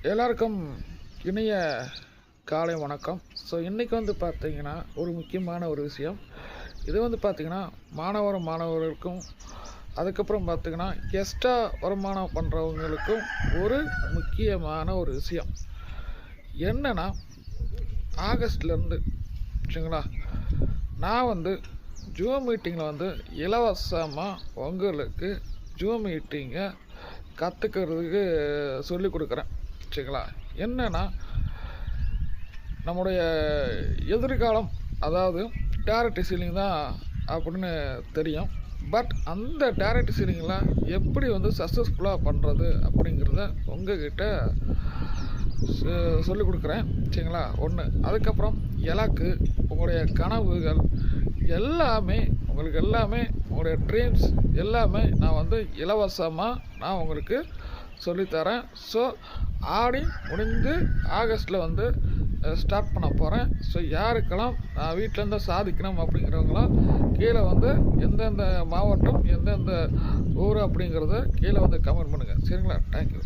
எல்லாருக்கும் இனிய காலை வணக்கம். ஸோ இன்றைக்கி வந்து பார்த்திங்கன்னா ஒரு முக்கியமான ஒரு விஷயம். இது வந்து பார்த்திங்கன்னா மாணவர்களுக்கும் அதுக்கப்புறம் பார்த்திங்கன்னா கெஸ்ட்டாக வருமானம் பண்ணுறவங்களுக்கும் ஒரு முக்கியமான ஒரு விஷயம் என்னென்னா, ஆகஸ்ட்லேருந்து சரிங்களா, நான் வந்து ஜூம் மீட்டிங்கில் வந்து இலவசமாக உங்களுக்கு ஜூம் மீட்டிங்கை கற்றுக்கிறதுக்கு சொல்லிக் கொடுக்குறேன் சரிங்களா. என்னென்னா, நம்முடைய எதிர்காலம் அதாவது டைரக்ட் சீலிங் தான் அப்படின்னு தெரியும். பட் அந்த டைரக்ட் சீலிங்கில் எப்படி வந்து சக்ஸஸ்ஃபுல்லாக பண்ணுறது அப்படிங்கிறத உங்ககிட்ட சொல்லிக் கொடுக்குறேன் சரிங்களா. ஒன்று, அதுக்கப்புறம் இலக்கு, உங்களுடைய கனவுகள் எல்லாமே உங்களுடைய ட்ரீம்ஸ் எல்லாமே நான் வந்து இலவசமாக நான் உங்களுக்கு சொல்லித்தரேன். ஸோ ஆடி முடிந்து ஆகஸ்ட்டில் வந்து ஸ்டார்ட் பண்ண போகிறேன். ஸோ யாருக்கெல்லாம் நான் வீட்டிலேருந்து சாதிக்கணும் அப்படிங்கிறவங்களாம் கீழே வந்து எந்தெந்த மாவட்டம் எந்தெந்த ஊர் அப்படிங்கிறத கீழே வந்து கமெண்ட் பண்ணுங்கள் சரிங்களா. தேங்க்யூ.